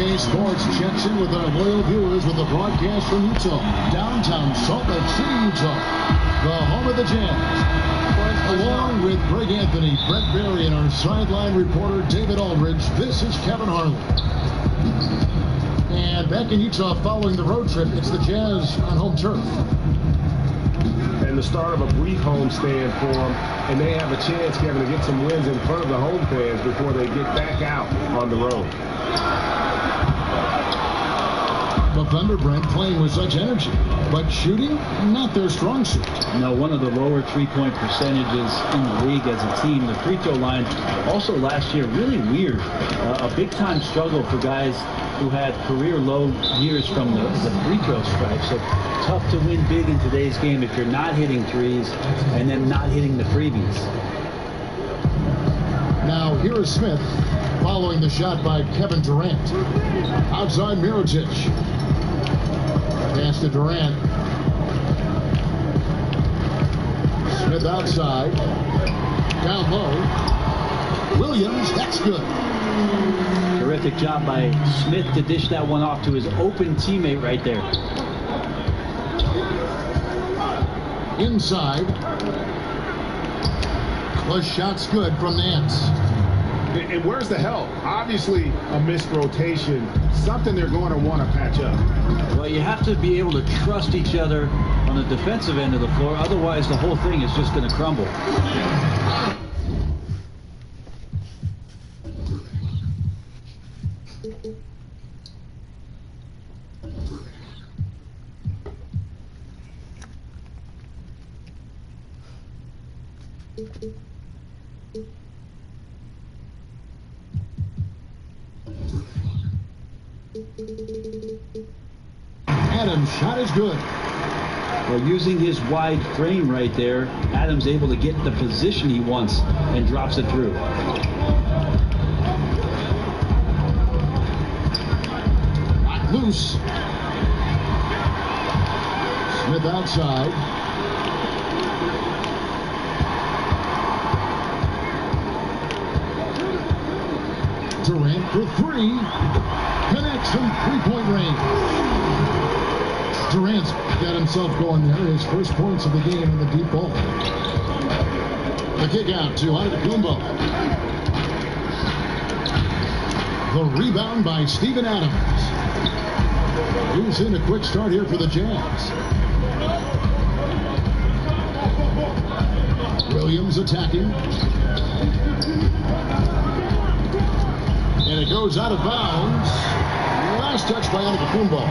2K Sports checks in with our loyal viewers with a broadcast from Utah, downtown Salt Lake City, Utah, the home of the Jazz. Along with Greg Anthony, Brett Berry, and our sideline reporter David Aldridge, this is Kevin Harlan. And back in Utah following the road trip, it's the Jazz on home turf. And the start of a brief homestand for them, and they have a chance, Kevin, to get some wins in front of the home fans before they get back out on the road. The Thunder, Brent, playing with such energy, but shooting, not their strong suit. No, one of the lower three-point percentages in the league as a team. The free throw line also last year, really weird. A big-time struggle for guys who had career-low years from the free throw stripe. So tough to win big in today's game if you're not hitting threes and then not hitting the freebies. Now, here is Smith following the shot by Kevin Durant. Outside Mirotic. Pass to Durant. Smith outside. Down low. Williams, that's good. Terrific job by Smith to dish that one off to his open teammate right there. Inside. Clutch shot's good from Nance. And where's the help? Obviously, a missed rotation. Something they're going to want to patch up. Well, you have to be able to trust each other on the defensive end of the floor. Otherwise, the whole thing is just going to crumble. Adams' shot is good. Well, using his wide frame right there, Adams able to get the position he wants and drops it through. Not loose. Smith outside. Durant for three. Connects from three-point range. Durant's got himself going there. His first points of the game in the deep ball. The kick out to Antetokounmpo. The rebound by Steven Adams. He's in a quick start here for the Jazz. Williams attacking. And it goes out of bounds. Last touch by Antetokounmpo.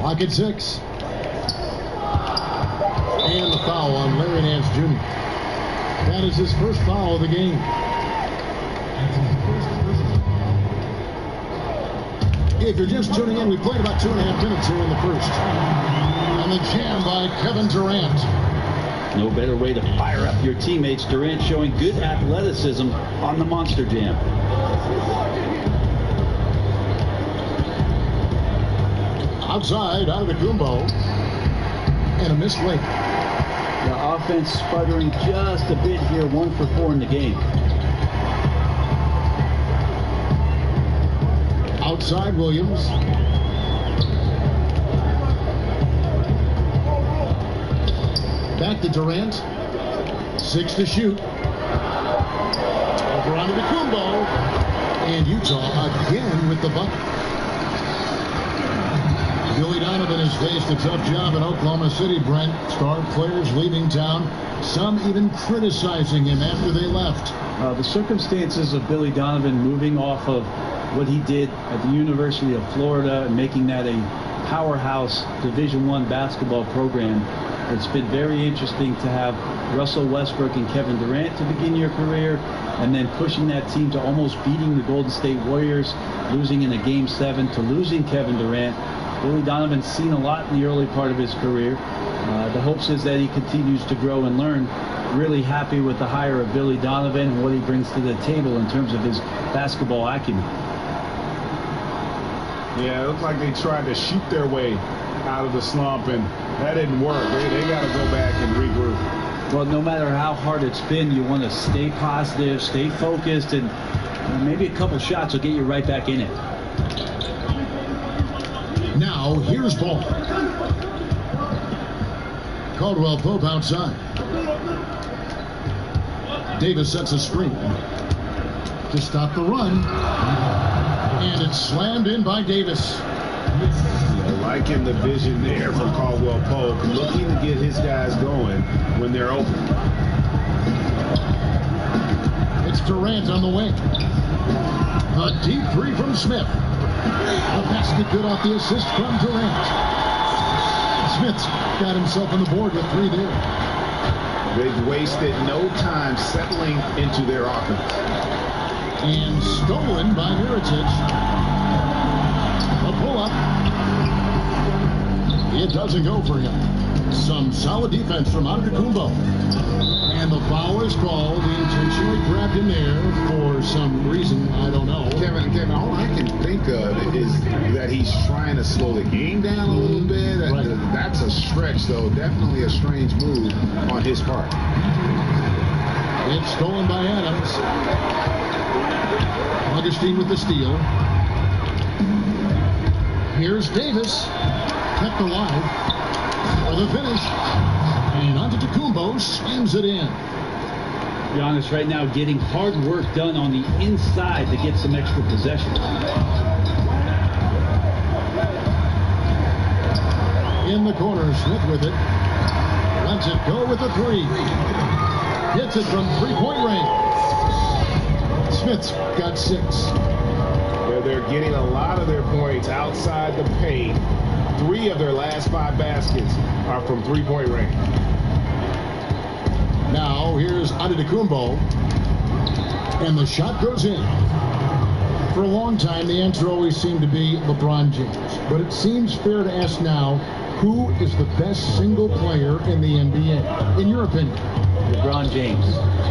Clock at 6. And the foul on Larry Nance Jr. That is his first foul of the game. If you're just tuning in, we played about 2.5 minutes here in the first. And the jam by Kevin Durant. No better way to fire up your teammates. Durant showing good athleticism on the monster jam. Outside, Antetokounmpo. And a missed late. The offense sputtering just a bit here. 1 for 4 in the game. Outside Williams. Back to Durant. 6 to shoot. Over onto Antetokounmpo. And Utah again with the bucket. Billy Donovan has faced a tough job in Oklahoma City, Brent. Star players leaving town. Some even criticizing him after they left. The circumstances of Billy Donovan moving off of what he did at the University of Florida and making that a powerhouse Division I basketball program. It's been very interesting to have Russell Westbrook and Kevin Durant to begin your career, and then pushing that team to almost beating the Golden State Warriors, losing in a Game 7 to losing Kevin Durant. Billy Donovan's seen a lot in the early part of his career. The hopes is that he continues to grow and learn. Really happy with the hire of Billy Donovan and what he brings to the table in terms of his basketball acumen. Yeah, it looks like they tried to shoot their way out of the slump, and that didn't work. They got to go back and regroup. Well, no matter how hard it's been, you want to stay positive, stay focused, and maybe a couple shots will get you right back in it. Now, here's ball. Caldwell Pope outside. Davis sets a screen to stop the run. And it's slammed in by Davis. Liking the vision there from Caldwell Pope, looking to get his guys going when they're open. It's Durant on the wing. A deep three from Smith. A basket good off the assist from Durant. Smith's got himself on the board with 3 there. They've wasted no time settling into their offense. And stolen by Mirotic. A pull-up. It doesn't go for him. Some solid defense from Antetokounmpo. And the foul is called. He intentionally grabbed him there for some reason. I don't know. Kevin, all I can think of is that he's trying to slow the game down a little bit. Right. That's a stretch, though. Definitely a strange move on his part. It's stolen by Adams. Augustine with the steal. Here's Davis. Kept alive for the finish. And Antetokounmpo slams it in. Giannis right now getting hard work done on the inside to get some extra possession. In the corner, Smith with it. Lets it go with a 3. Hits it from 3-point range. Smith's got 6. They're getting a lot of their points outside the paint. 3 of their last 5 baskets are from 3-point range. Now here's Antetokounmpo. And the shot goes in. For a long time, the answer always seemed to be LeBron James. But it seems fair to ask now, who is the best single player in the NBA, in your opinion? LeBron James.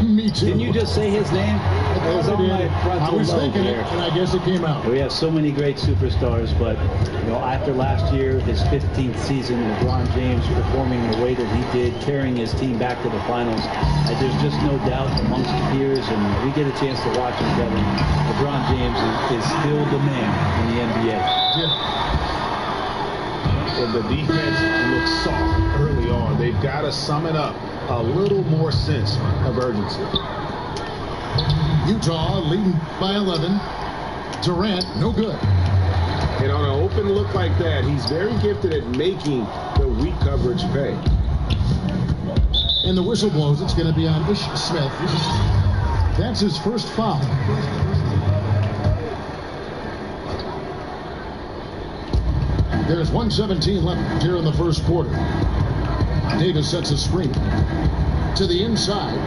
Me too. Didn't you just say his name? It was on my frontal I was lobe thinking there. it, and I guess it came out. We have so many great superstars, but after last year, his 15th season, LeBron James performing the way that he did, carrying his team back to the finals, there's just no doubt amongst the peers, and we get a chance to watch him, Kevin. LeBron James is still the man in the NBA. Yeah. And the defense looks soft early on. They've got to sum it up. A little more sense of urgency. Utah leading by 11. Durant, no good. And on an open look like that, he's very gifted at making the weak coverage pay. And the whistle blows. It's going to be on Ish Smith. That's his first foul. There's 1:17 left here in the first quarter. Davis sets a screen to the inside.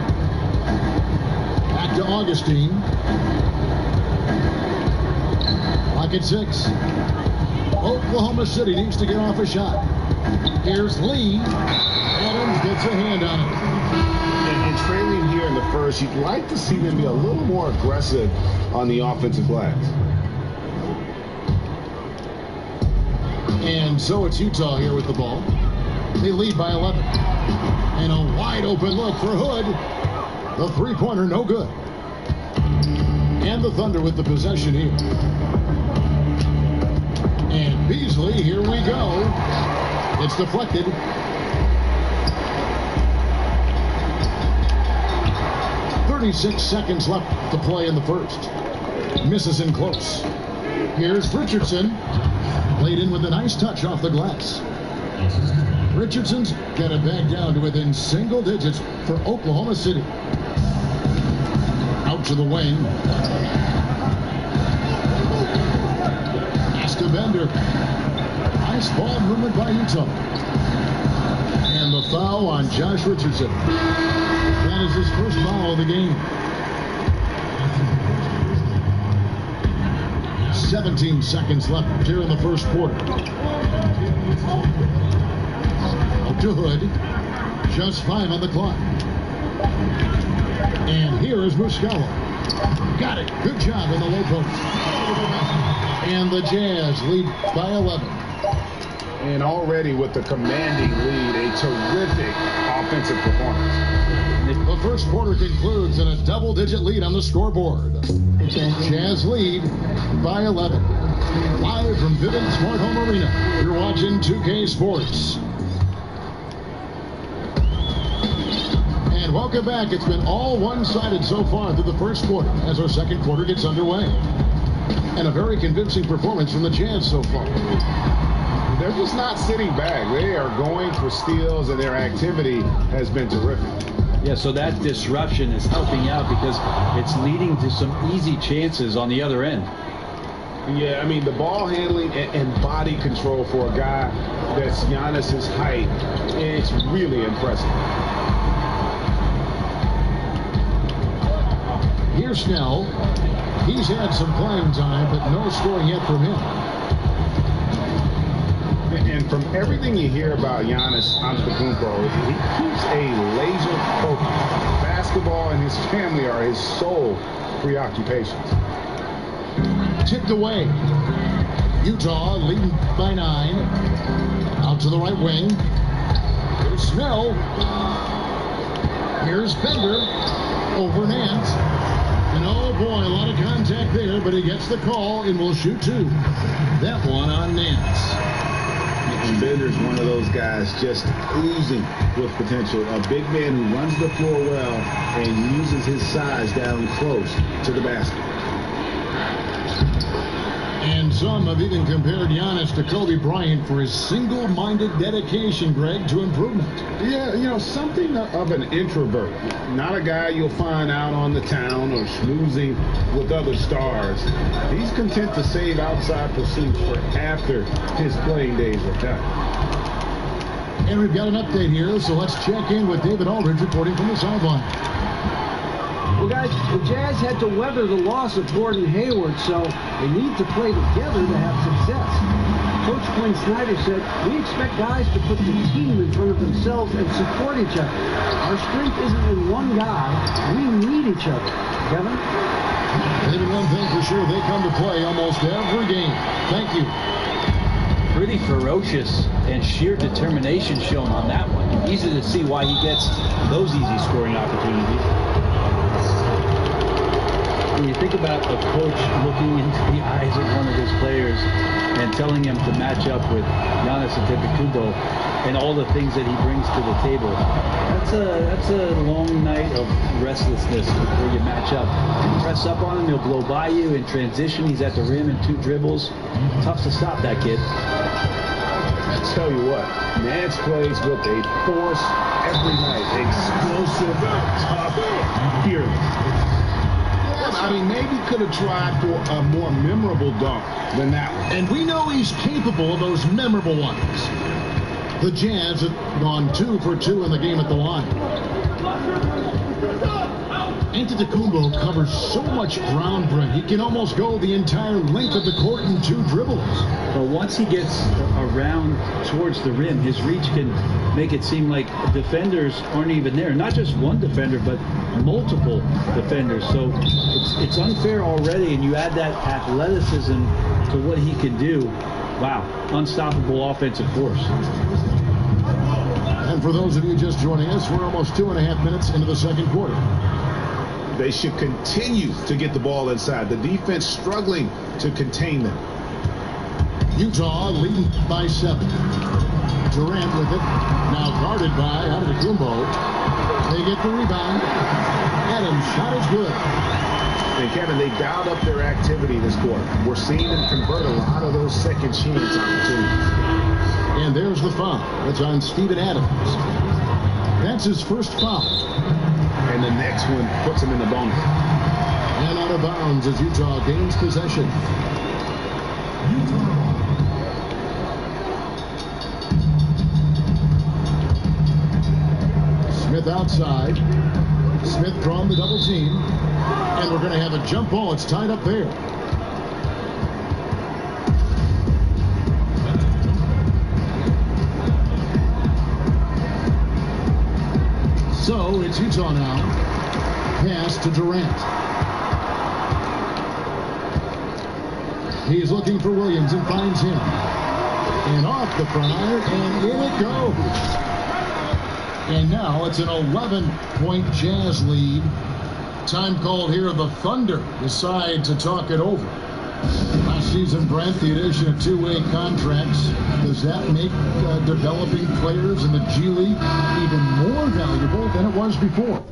Back to Augustine. Clock at 6. Oklahoma City needs to get off a shot. Here's Lee. Adams gets a hand on it. And trailing here in the first, you'd like to see them be a little more aggressive on the offensive glass. And so it's Utah here with the ball. They lead by 11. And a wide open look for Hood. The 3-pointer, no good. And the Thunder with the possession here. And Beasley, here we go. It's deflected. .36 seconds left to play in the first. Misses in close. Here's Richardson. Laid in with a nice touch off the glass. Richardson's got it back down to within single digits for Oklahoma City. Out to the wing. Bender. Nice ball movement by Utah. And the foul on Josh Richardson. That is his first foul of the game. 17 seconds left here in the first quarter. Up to Hood. Just 5 on the clock. And here is Muscala. Got it. Good job in the low post. And the Jazz lead by 11. And already with the commanding lead, a terrific offensive performance. The first quarter concludes in a double-digit lead on the scoreboard. Jazz lead by 11. Live from Vivint Smart Home Arena, you're watching 2K Sports. And welcome back. It's been all one-sided so far through the first quarter as our second quarter gets underway. And a very convincing performance from the Jazz so far. They're just not sitting back. They are going for steals, and their activity has been terrific. Yeah, so that disruption is helping out because it's leading to some easy chances on the other end. Yeah, I mean, the ball handling and body control for a guy that's Giannis's height, it's really impressive. Here's Snell. He's had some playing time, but no scoring yet from him. And from everything you hear about Giannis Antetokounmpo, he keeps a laser focus. Basketball and his family are his sole preoccupations. Tipped away. Utah leading by 9. Out to the right wing. Here's Snell. Here's Bender. Over Nance. And oh boy, a lot of contact there, but he gets the call and will shoot 2. That one on Nance. And Bender's one of those guys just oozing with potential. A big man who runs the floor well and uses his size down close to the basket. And some have even compared Giannis to Kobe Bryant for his single-minded dedication, Greg, to improvement. Yeah, you know, something of an introvert. Not a guy you'll find out on the town or schmoozing with other stars. He's content to save outside pursuits for after his playing days are done. And we've got an update here, so let's check in with David Aldridge reporting from the sideline. Well, guys, the Jazz had to weather the loss of Gordon Hayward, so they need to play together to have success. Coach Quinn Snyder said, "We expect guys to put the team in front of themselves and support each other. Our strength isn't in one guy. We need each other." Kevin? David, one thing for sure, they come to play almost every game. Thank you. Pretty ferocious and sheer determination shown on that one. Easy to see why he gets those easy scoring opportunities. When you think about a coach looking into the eyes of one of his players and telling him to match up with Giannis Antetokounmpo and all the things that he brings to the table, that's a long night of restlessness before you match up. You press up on him, he'll blow by you. In transition, he's at the rim in 2 dribbles. Tough to stop that kid. I tell you what, Nance plays with a force every night. Explosive, tough, fearless. I mean, maybe could have tried for a more memorable dunk than that one. And we know he's capable of those memorable ones. The Jazz have gone 2 for 2 in the game at the line. Antetokounmpo covers so much ground, Brent. He can almost go the entire length of the court in 2 dribbles. But once he gets around towards the rim, his reach can make it seem like defenders aren't even there. Not just one defender, but multiple defenders. So it's unfair already, and you add that athleticism to what he can do. Wow, unstoppable offensive force. And for those of you just joining us, we're almost 2.5 minutes into the second quarter. They should continue to get the ball inside. The defense struggling to contain them. Utah leading by 7. Durant with it. Now guarded by Antetokounmpo. They get the rebound. Adams' shot is good. And Kevin, they dialed up their activity this quarter. We're seeing them convert a lot of those second chance opportunities. And there's the foul. That's on Steven Adams. That's his first foul. And the next one puts him in the bonus. And out of bounds as Utah gains possession. Smith outside. Smith drawn the double team. And we're going to have a jump ball. It's tied up there. So it's Utah now. Pass to Durant. He's looking for Williams and finds him. And off the prior, and in it goes. And now it's an 11-point Jazz lead. Time called here. The Thunder decide to talk it over. Last season, Brent, the addition of two-way contracts, does that make developing players in the G League even more valuable than it was before?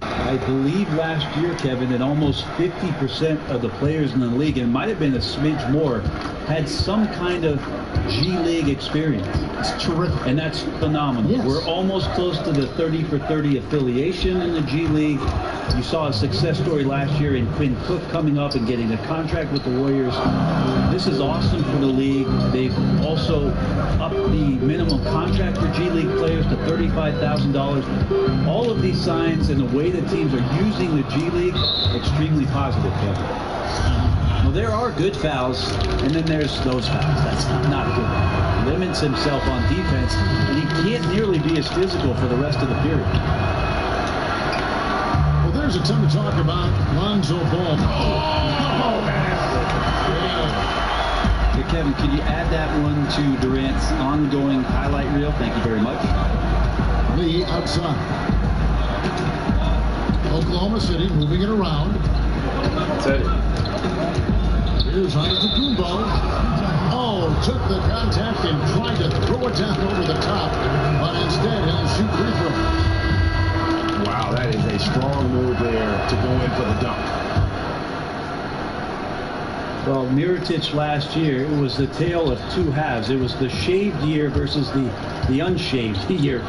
I believe last year, Kevin, that almost 50% of the players in the league, and it might have been a smidge more, had some kind of G League experience. It's terrific. And that's phenomenal. Yes. We're almost close to the 30 for 30 affiliation in the G League. You saw a success story last year in Quinn Cook coming up and getting a contract with the Warriors. This is awesome for the league. They've also upped the minimum contract for G League players to $35,000. All of these signs and the way that teams are using the G League, extremely positive, Kevin. Well, there are good fouls, and then there's those fouls. That's not good. He limits himself on defense, and he can't nearly be as physical for the rest of the period. Well, there's a ton to talk about. Lonzo Ball. Hey, Kevin, could you add that one to Durant's ongoing highlight reel? Thank you very much. Lee outside. Oklahoma City moving it around. That's it. Here's Antetokounmpo. Oh, took the contact and tried to throw it down over the top, but instead he'll shoot free throw. Wow, that is a strong move there to go in for the dunk. Well, Mirotic last year, it was the tale of two halves. It was the shaved year versus the unshaved year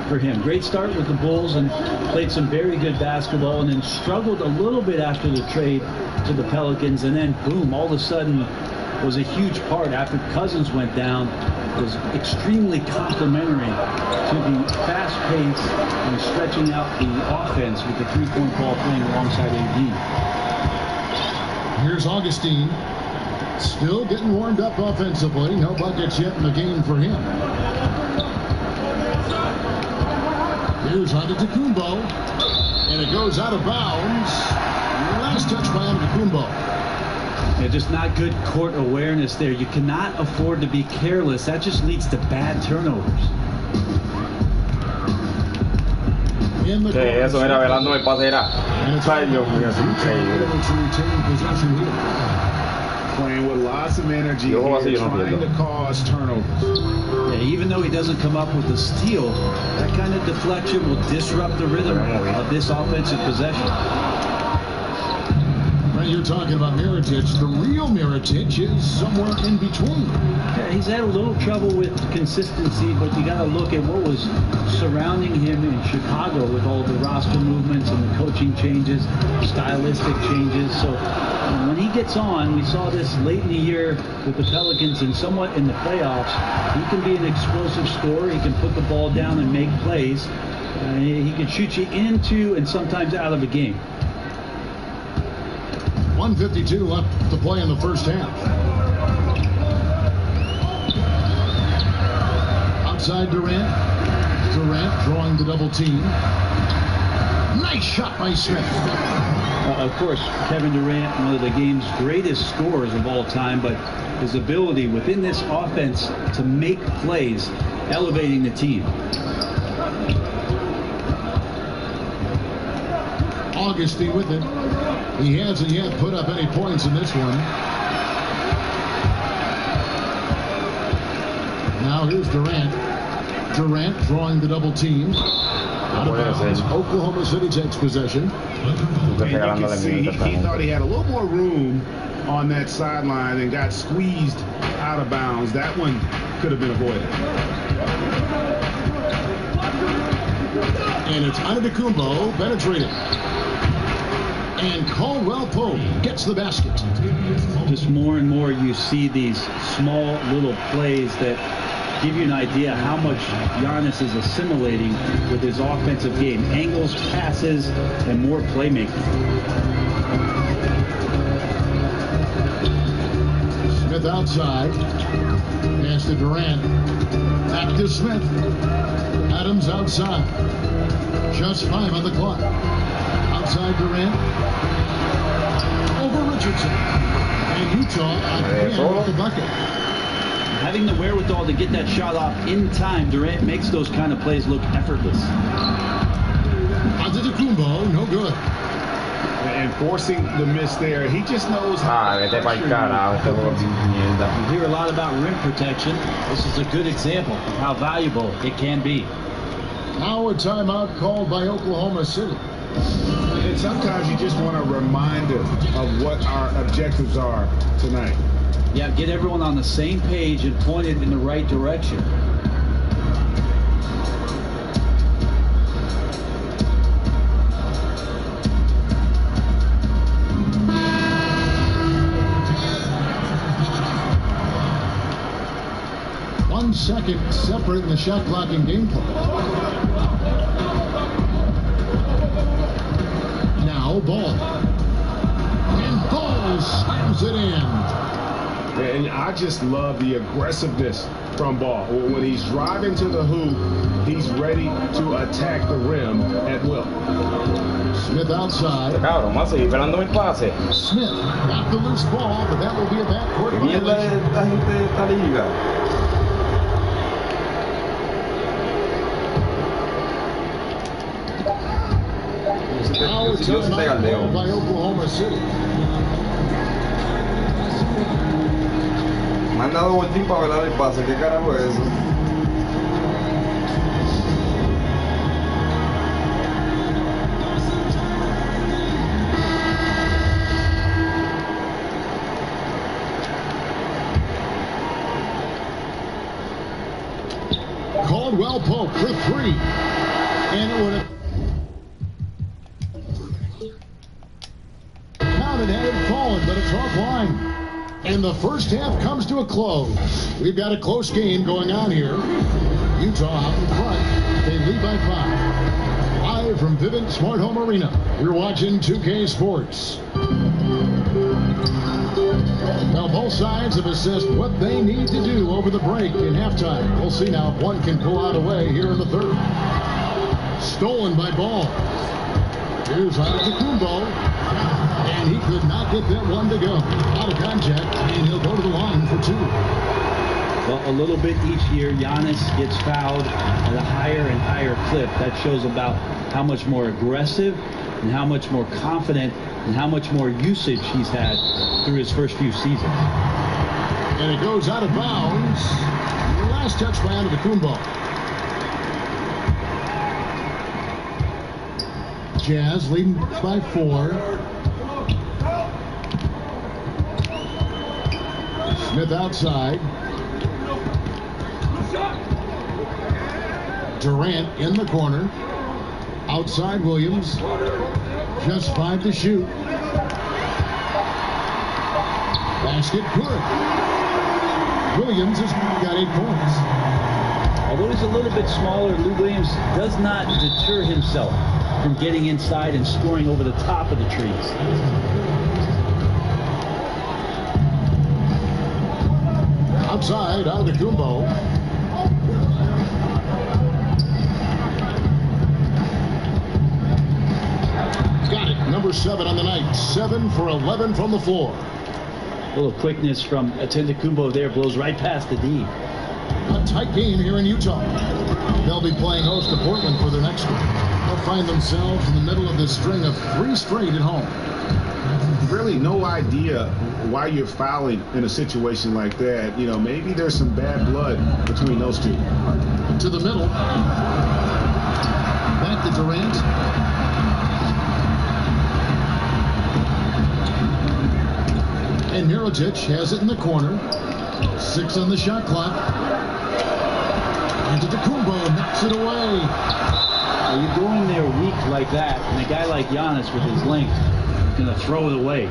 for him. Great start with the Bulls and played some very good basketball, and then struggled a little bit after the trade to the Pelicans, and then boom, all of a sudden was a huge part after Cousins went down. Was extremely complimentary to the fast pace and stretching out the offense with the three-point ball playing alongside AD. Here's Augustine, still getting warmed up offensively. No buckets yet in the game for him. Here's Antetokounmpo, and it goes out of bounds. Last touch by Antetokounmpo. Yeah, just not good court awareness there. You cannot afford to be careless. That just leads to bad turnovers. Sí, eso era velando el pase era. Ay, Dios mío, es increíble. Playing with lots of energy here, trying to cause turnovers. Yeah, even though he doesn't come up with a steal, that kind of deflection will disrupt the rhythm of this offensive possession. Right, you're talking about Mirotic. The real Mirotic is somewhere in between. Yeah, he's had a little trouble with consistency, but you got to look at what was surrounding him in Chicago with all the roster movements and the coaching changes, stylistic changes. So when he gets on, we saw this late in the year with the Pelicans and somewhat in the playoffs, he can be an explosive scorer. He can put the ball down and make plays. He can shoot you into and sometimes out of a game. 1:52 left to play in the first half. Outside Durant. Durant drawing the double team. Nice shot by Smith. Of course, Kevin Durant, one of the game's greatest scorers of all time, but his ability within this offense to make plays, elevating the team. Augustine with it. He hasn't yet put up any points in this one. Now here's Durant. Durant drawing the double team. Out of bounds. Oklahoma City takes possession. And you can see he thought he had a little more room on that sideline and got squeezed out of bounds. That one could have been avoided. And it's Antetokounmpo penetrating. And Caldwell Pope gets the basket. Just more and more you see these small little plays that give you an idea how much Giannis is assimilating with his offensive game. Angles, passes, and more playmaking. Smith outside. Pass to Durant. Back to Smith. Adams outside. Just 5 on the clock. Outside Durant. Richardson. And Utah again with the bucket. Having the wherewithal to get that shot off in time, Durant makes those kind of plays look effortless. Antetokounmpo, no good. And forcing the miss there, he just knows how. Vete pa'l carajo, este juego sin mierda. You hear a lot about rim protection. This is a good example of how valuable it can be. Now a timeout called by Oklahoma City. And sometimes you just want a reminder of what our objectives are tonight. Yeah, get everyone on the same page and point it in the right direction. One second separating the shot clock and game clock. Now ball. And Ball slams it in. And I just love the aggressiveness from Ball. When he's driving to the hoop, he's ready to attack the rim at will. Smith outside. Cabrón, vamos a seguir esperando mi pase. Smith got the loose ball, but that will be a backcourt ¿Qué mierda violation. es esta gente de esta liga? Now a timeout called by Oklahoma City. Me han dado vueltín para velar el pase. ¿Qué carajo es eso? Caldwell Pope for three. And it would have counted had it fallen, but it's offline. And the first half comes to a close. We've got a close game going on here. Utah out in front. They lead by 5. Live from Vivint Smart Home Arena. You're watching 2K Sports. Now both sides have assessed what they need to do over the break in halftime. We'll see now if one can pull out away here in the third. Stolen by Ball. Here's Antetokounmpo. And he could not get that one to go. Out of contact, and he'll go to the line for 2. Well, a little bit each year, Giannis gets fouled at a higher and higher clip. That shows about how much more aggressive and how much more confident and how much more usage he's had through his first few seasons. And it goes out of bounds. Last touch by Antetokounmpo. Jazz leading by 4. Smith outside. Durant in the corner. Outside Williams. Just 5 to shoot. Basket good. Williams has got 8 points. Although he's a little bit smaller, Lou Williams does not deter himself from getting inside and scoring over the top of the trees. Outside, Antetokounmpo. Got it. Number 7 on the night. 7 for 11 from the floor. A little quickness from Antetokounmpo there, blows right past the D. A tight game here in Utah. They'll be playing host to Portland for their next one. They'll find themselves in the middle of this string of 3 straight at home. Really no idea why you're fouling in a situation like that. You know, maybe there's some bad blood between those two. To the middle. Back to Durant. And Mirotic has it in the corner. 6 on the shot clock. Antetokounmpo knocks it away. Well, you're going there weak like that, and a guy like Giannis with his length is going to throw it away.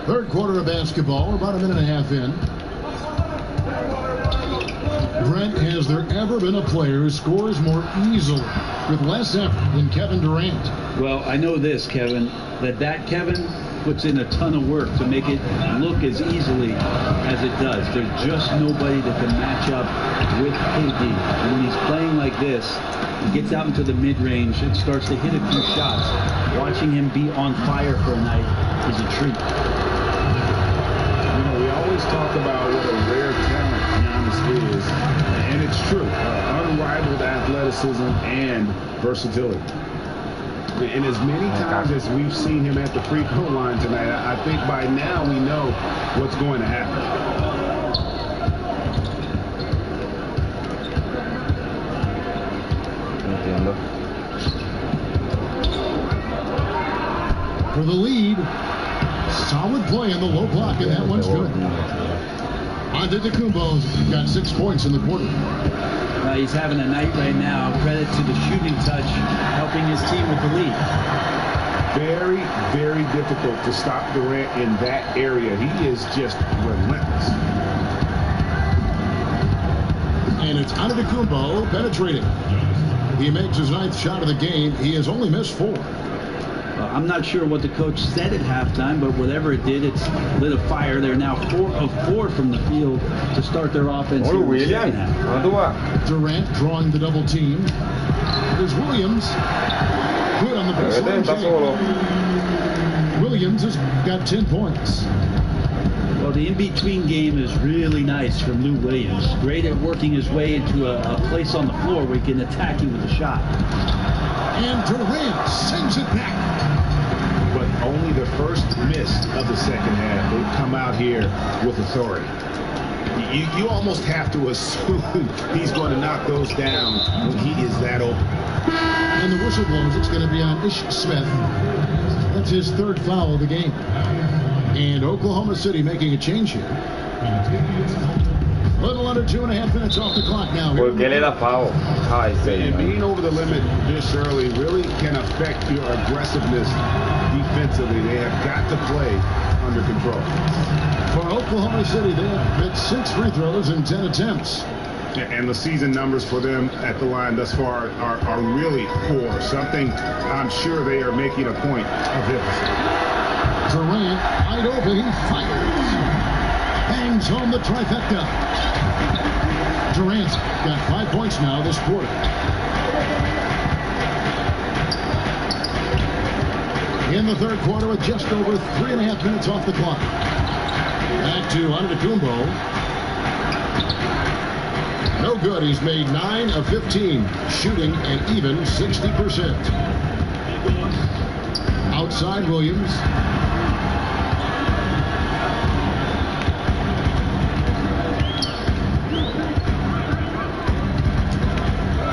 Third quarter of basketball. We're about a minute and a half in. Brent, has there ever been a player who scores more easily with less effort than Kevin Durant? Well, I know this, Kevin, that Kevin puts in a ton of work to make it look as easily as it does. There's just nobody that can match up with KD. And when he's playing like this, he gets out into the mid-range and starts to hit a few shots. watching him be on fire for a night is a treat. You know, we always talk about what a rare talent Giannis is, and it's true. Unrivaled athleticism and versatility. And as many times as we've seen him at the free throw line tonight, I think by now we know what's going to happen. For the lead, solid play in the low block, and that one's good. Antetokounmpo's got 6 points in the quarter. He's having a night right now. Credit to the shooting touch, helping his team with the lead. Very, very difficult to stop Durant in that area. He is just relentless. And it's Antetokounmpo penetrating. He makes his 9th shot of the game. He has only missed 4. I'm not sure what the coach said at halftime, but whatever it did, it's lit a fire. They're now 4 of 4 from the field to start their offense. Durant drawing the double team. There's Williams. Good on the baseline. Williams has got 10 points. Well, the in-between game is really nice from Lou Williams. Great at working his way into a place on the floor where he can attack you with a shot. And Durant sends it back. But only the first miss of the second half. They've come out here with authority. You almost have to assume he's going to knock those down when he is that open. And the whistle blows. It's going to be on Ish Smith. That's his 3rd foul of the game. And Oklahoma City making a change here. Little under 2.5 minutes off the clock now. ¿Por qué le da foul? And being over the limit this early really can affect your aggressiveness defensively. They have got to play under control. For Oklahoma City, they have hit 6 free throws in 10 attempts. And the season numbers for them at the line thus far are really poor. Something I'm sure they are making a point of emphasis. Durant, wide open, he fires. Bangs home the trifecta. Durant's got 5 points now this quarter. In the 3rd quarter with just over 3.5 minutes off the clock. Back to Antetokounmpo. No good. He's made 9 of 15, shooting an even 60%. Outside Williams.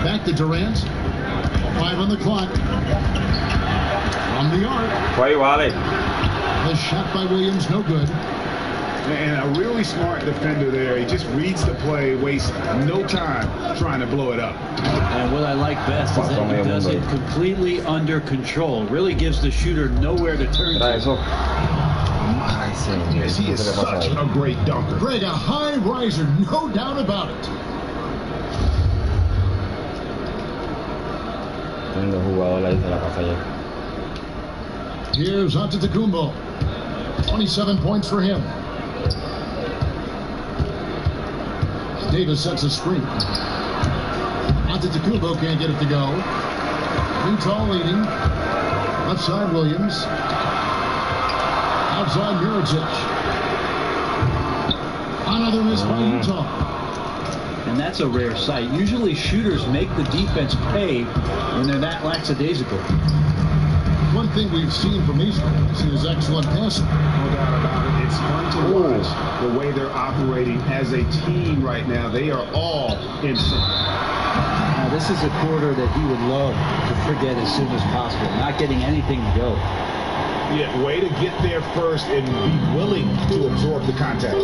Back to Durant. 5 on the clock. From the arc. The shot by Williams, no good. And a really smart defender there. He just reads the play, wastes no time trying to blow it up. And what I like best is that he does it completely under control. Really gives the shooter nowhere to turn to. Yes, he is such a great dunker. Greg, a high riser, no doubt about it. Here's Antetokounmpo. 27 points for him. Davis sets a screen. Antetokounmpo can't get it to go. Utah leading. Left side Williams. Outside Mirotic. Another miss by Utah. And that's a rare sight. Usually shooters make the defense pay when they're that lackadaisical. One thing we've seen from these guys is excellent passing. No doubt about it. It's fun to watch the way they're operating as a team right now. They are all in sync. Now, this is a quarter that he would love to forget as soon as possible. Not getting anything to go. Yeah, way to get there first and be willing to absorb the contact.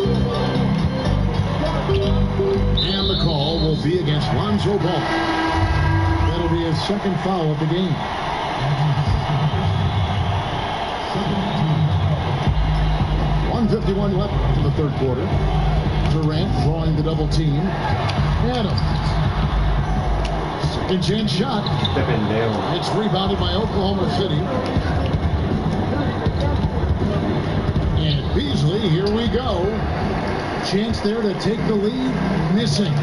And the call will be against Lonzo Ball. That'll be his 2nd foul of the game. 1:51 left in the 3rd quarter. Durant drawing the double team. Adams. Second chance shot. It's rebounded by Oklahoma City. And Beasley, here we go. Chance there to take the lead. Missing.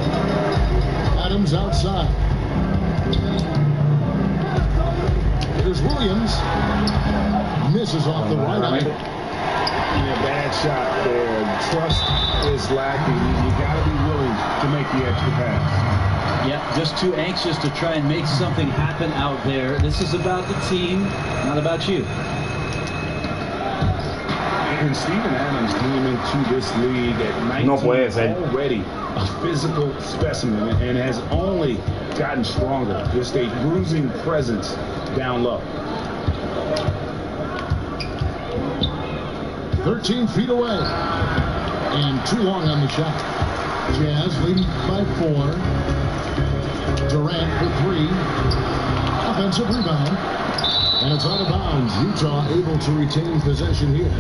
Adams outside. Here's Williams. misses off the right eye. Yeah, bad shot there. Trust is lacking. You got to be willing to make the extra pass. Yeah, just too anxious to try and make something happen out there. This is about the team, not about you. And Steven Adams came into this league at 19, already a physical specimen, and has only gotten stronger. Just a bruising presence down low. 13 feet away. And too long on the shot. Jazz leading by 4. Durant for 3. Offensive rebound. And it's out of bounds. Utah able to retain possession here.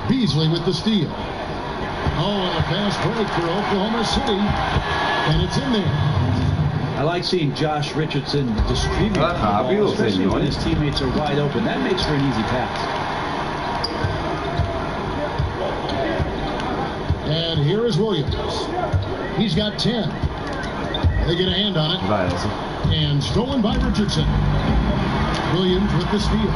Beasley with the steal. Oh, and a fast break for Oklahoma City. And it's in there. I like seeing Josh Richardson distribute the ball, especially when his teammates are wide open. That makes for an easy pass. And here is Williams. He's got 10. They get a hand on it. And stolen by Richardson. Williams with the steal.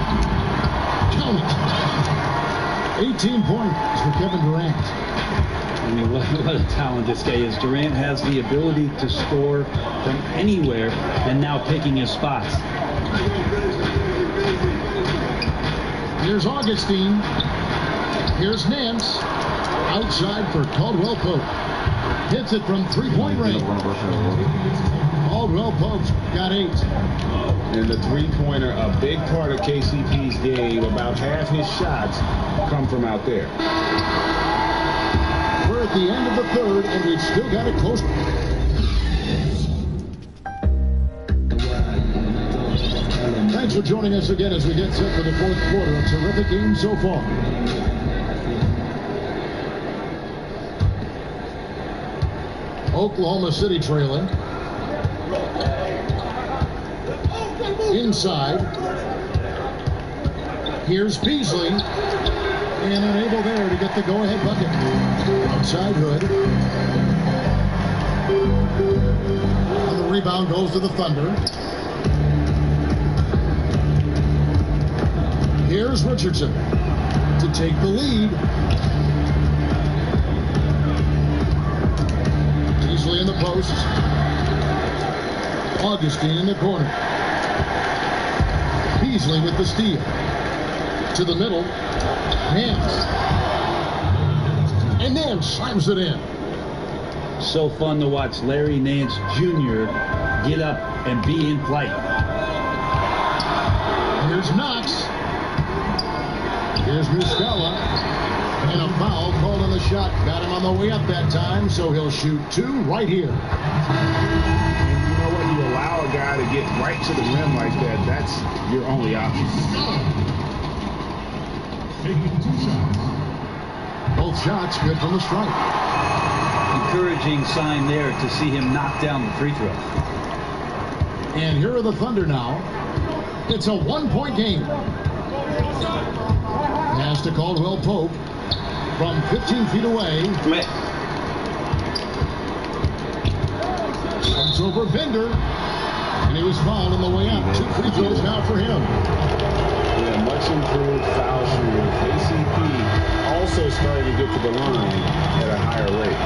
Count it. 18 points for Kevin Durant. I mean, what a talent this guy is. Durant has the ability to score from anywhere and now picking his spots. Here's Augustine. Here's Nance. Outside for Caldwell Pope. Hits it from three-point range. Caldwell Pope's got 8. And the three-pointer, a big part of KCP's game. About half his shots come from out there. We're at the end of the third, and we've still got it close. Thanks for joining us again as we get set for the fourth quarter. A terrific game so far. Oklahoma City trailing. Inside. Here's Beasley. And unable there to get the go-ahead bucket. Outside Hood. And the rebound goes to the Thunder. Here's Richardson to take the lead. Beasley in the post. Augustine in the corner. Beasley with the steal. To the middle. Nance. And Nance slams it in. So fun to watch Larry Nance Jr. get up and be in play. Here's Knox. Here's Muscala. And a foul called on the shot. Got him on the way up that time, so he'll shoot 2 right here. And you know what? You allow a guy to get right to the rim like that. That's your only option. Both shots good from the strike. Encouraging sign there to see him knock down the free throw. And here are the Thunder now. It's a 1-point game. Pass to Caldwell Pope from 15 feet away. Comes over Bender. And he was fouled on the way up. 2 free throws now for him. Yeah, much improved foul shooter. KCP also starting to get to the line at a higher rate.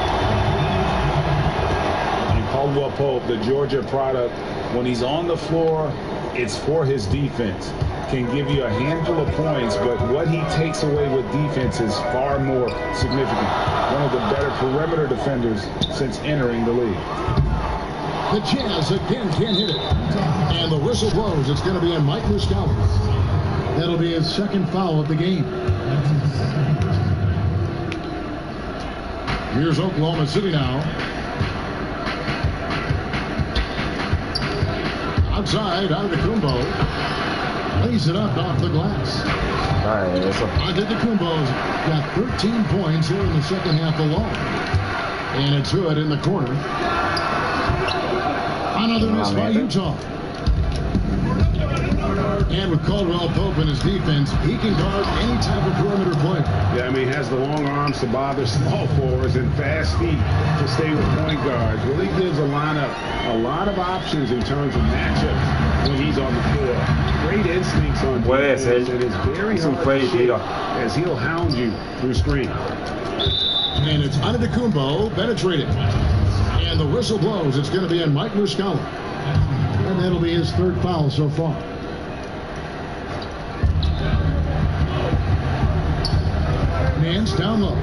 And Caldwell Pope, the Georgia product, when he's on the floor, it's for his defense. Can give you a handful of points, but what he takes away with defense is far more significant. One of the better perimeter defenders since entering the league. The Jazz again can't hit it. And the whistle blows. It's going to be on Mike Muscala. That'll be his second foul of the game. Here's Oklahoma City now. Outside, Antetokounmpo. Lays it up off the glass. Antetokounmpo's got 13 points here in the second half alone. And it's Hood in the corner. Another miss by Utah. And with Caldwell Pope in his defense, he can guard any type of perimeter player. Yeah, I mean, he has the long arms to bother small forwards and fast feet to stay with point guards. Really gives a lineup a lot of options in terms of matchups when he's on the floor. Great instincts on defense, and it's very hard to shoot as he'll hound you through screen. And it's Antetokounmpo penetrated. And the whistle blows. It's going to be on Mike Muscala. And that'll be his third foul so far. Nance down low.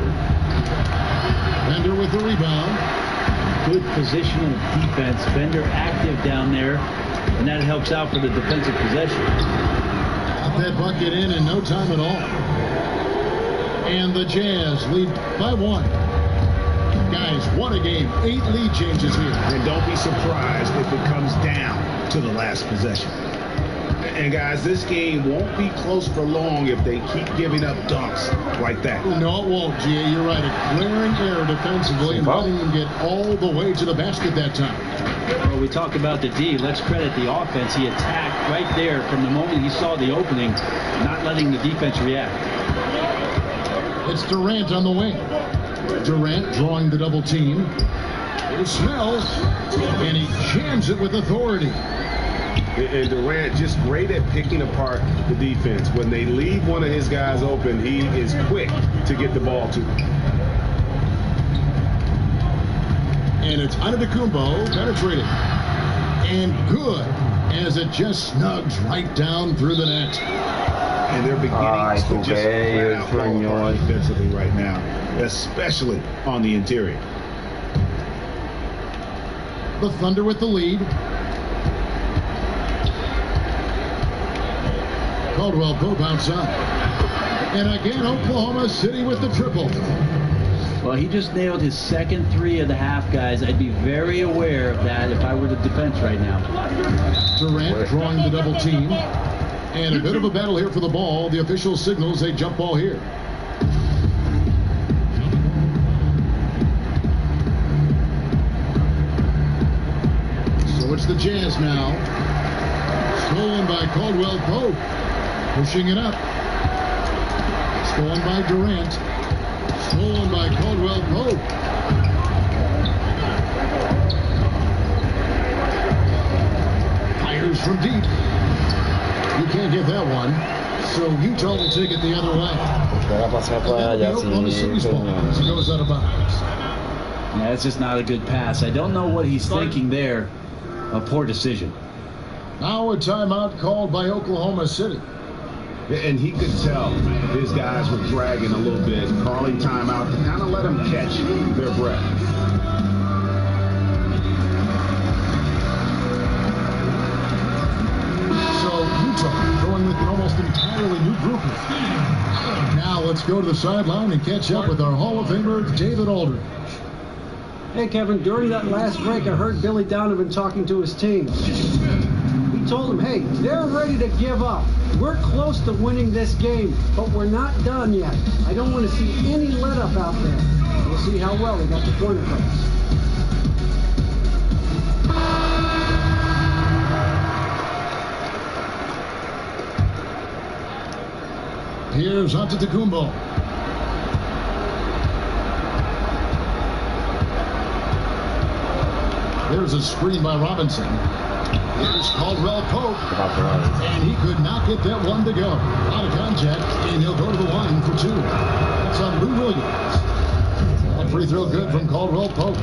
Bender with the rebound. Good positional defense. Bender active down there, and that helps out for the defensive possession. Got that bucket in no time at all. And the Jazz lead by 1. Guys, what a game. 8 lead changes here. And don't be surprised if it comes down to the last possession. And guys, this game won't be close for long if they keep giving up dunks like that. No, it won't, G.A. You're right. A glaring error defensively and letting him get all the way to the basket that time. Well, we talk about the D. Let's credit the offense. He attacked right there from the moment he saw the opening, not letting the defense react. It's Durant on the wing. Durant drawing the double team. It smells, and he jams it with authority. And Durant just great at picking apart the defense. When they leave one of his guys open, he is quick to get the ball to them. And it's Antetokounmpo penetrating. And good, as it just snugs right down through the net. And they're beginning to just flat out fall apart defensively right now, especially on the interior. The Thunder with the lead. Caldwell Pope outside. And again, Oklahoma City with the triple. Well, he just nailed his second 3 of the half, guys. I'd be very aware of that if I were the defense right now. Durant drawing the double team. And a bit of a battle here for the ball. The official signals a jump ball here. So it's the Jazz now. Stolen by Caldwell Pope. Pushing it up. Stolen by Durant. Stolen by Caldwell Pope. Fires from deep. You can't get that one. So Utah will take it the other way. Oklahoma City's ball as it goes out of bounds. Yeah, it's just not a good pass. I don't know what he's thinking there. A poor decision. Now a timeout called by Oklahoma City. And he could tell his guys were dragging a little bit, calling timeout to kind of let them catch their breath. So Utah going with an almost entirely new group. Now let's go to the sideline and catch up with our Hall of Famer, David Aldridge. Hey, Kevin, during that last break, I heard Billy Donovan talking to his team. He told them, hey, they're ready to give up. We're close to winning this game, but we're not done yet. I don't want to see any let up out there. We'll see how well they got the point across. Here's Antetokounmpo. There's a screen by Robinson. Here's Caldwell Pope. And he could not get that one to go. Out of contact, and he'll go to the line for 2. That's on Lou Williams. A free throw good from Caldwell Pope.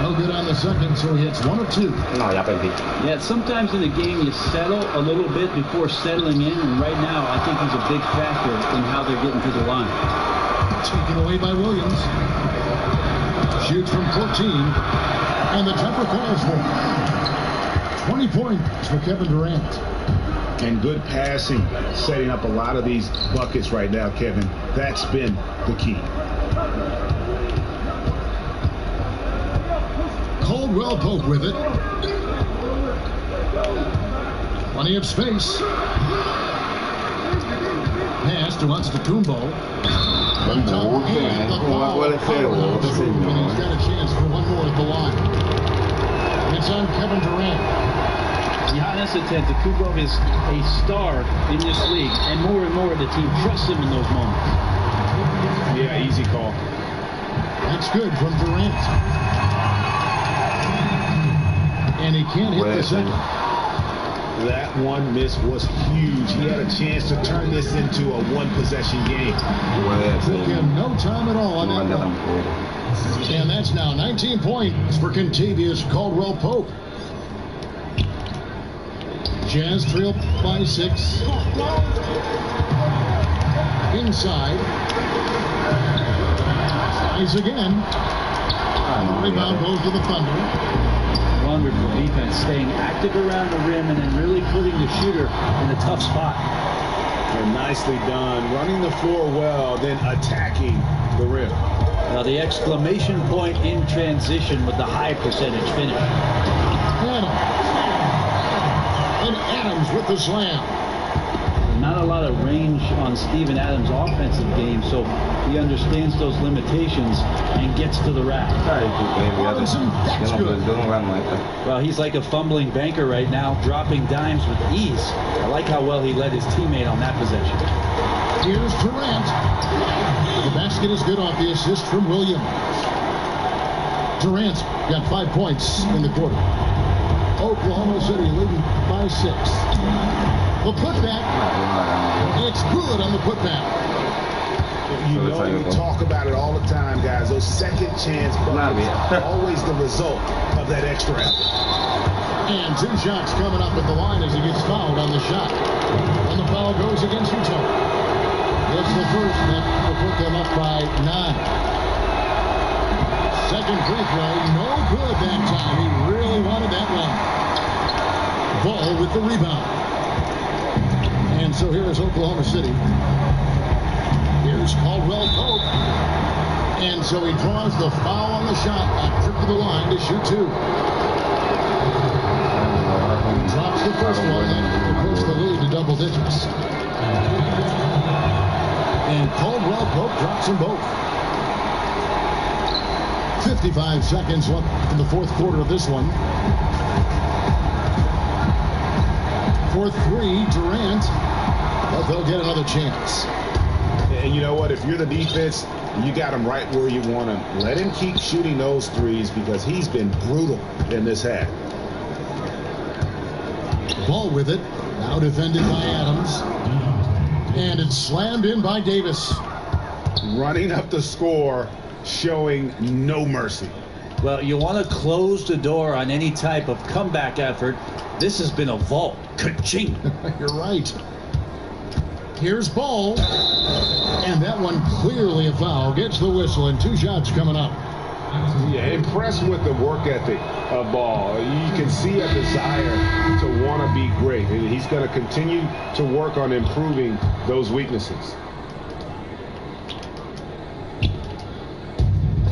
No good on the second, so he hits 1 of 2. Yeah, sometimes in a game you settle a little bit before settling in, and right now I think he's a big factor in how they're getting to the line. Taken away by Williams. Shoots from 14, and the jumper falls for him. 20 points for Kevin Durant. And good passing, setting up a lot of these buckets right now, Kevin. That's been the key. Caldwell Pope with it. Plenty of space. Pass to Antetokounmpo. And he's got a chance for one more at the line. It's on Kevin Durant. Giannis Antetokounmpo is a star in this league, and more the team trusts him in those moments. Yeah, easy call. That's good from Durant. And he can't hit the second. That one miss was huge. He had a chance to turn this into a one-possession game. Took him no time at all on that one. And that's now 19 points for Kentavious Caldwell-Pope. Jazz trail by 6. Inside. Tries again. Rebound goes to the Thunder. Wonderful defense, staying active around the rim and then really putting the shooter in a tough spot. And nicely done. Running the floor well, then attacking the rim. Now the exclamation point in transition with the high percentage finish. And Adams with the slam. Not a lot of range on Steven Adams' offensive game, so he understands those limitations and gets to the rack. Robinson, that's good. Well, he's like a fumbling banker right now, dropping dimes with ease. I like how well he led his teammate on that possession. Here's Durant. The basket is good off the assist from Williams. Durant got 5 points in the quarter. Oklahoma City leading by 6. The putback. It's good on the putback. You know, we talk about it all the time, guys. Those second chance buckets are always the result of that extra effort. And 2 shots coming up at the line as he gets fouled on the shot. And the foul goes against Utah. It's the first that will put them up by 9. Second free throw, no good that time. He really wanted that one. Ball with the rebound. And so here is Oklahoma City. Here's Caldwell-Pope. And so he draws the foul on the shot, a trip to the line to shoot 2. He drops the first one and puts the lead to double digits. And Caldwell-Pope drops them both. 55 seconds left in the fourth quarter of this one. For 3, Durant, but they'll get another chance. And you know what? If you're the defense, you got him right where you want him. Let him keep shooting those threes because he's been brutal in this half. Ball with it. Now defended by Adams. And it's slammed in by Davis. Running up the score, showing no mercy. Well, you want to close the door on any type of comeback effort. This has been a vault. Ka-ching. You're right. Here's Ball. And that one clearly a foul. Gets the whistle and 2 shots coming up. Yeah, impressed with the work ethic of Ball. You can see a desire to want to be great. And he's going to continue to work on improving those weaknesses.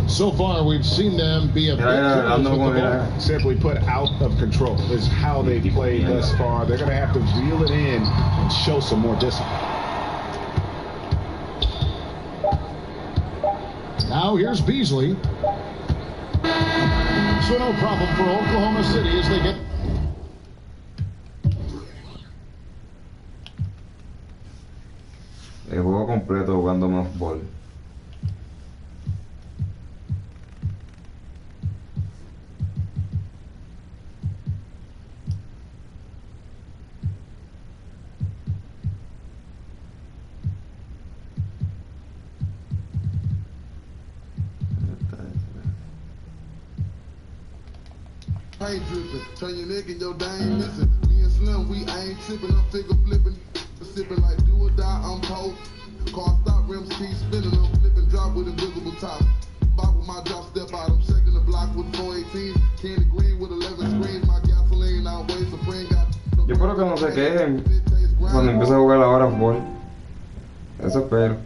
So far, we've seen them be a bit careless with the ball. Simply put, out of control is how they played thus far. They're going to have to reel it in and show some more discipline. Now here's Beasley. So no problem for Oklahoma City as they get... El juego completo jugando más ball. Paint dripping, turn your neck and your dame missing. Me and Slim, we ain't tripping, I'm figure flipping. Sipping like do or die, I'm cold. Car stop, rims keep spinning, I'm flipping drop with invisible top. Box with my drop step out, I'm shaking the block with 418. Candy green with 11 screens, my gasoline outweighs supreme. Yo espero que no se quejen cuando empiece a jugar ahora fútbol. Eso espero.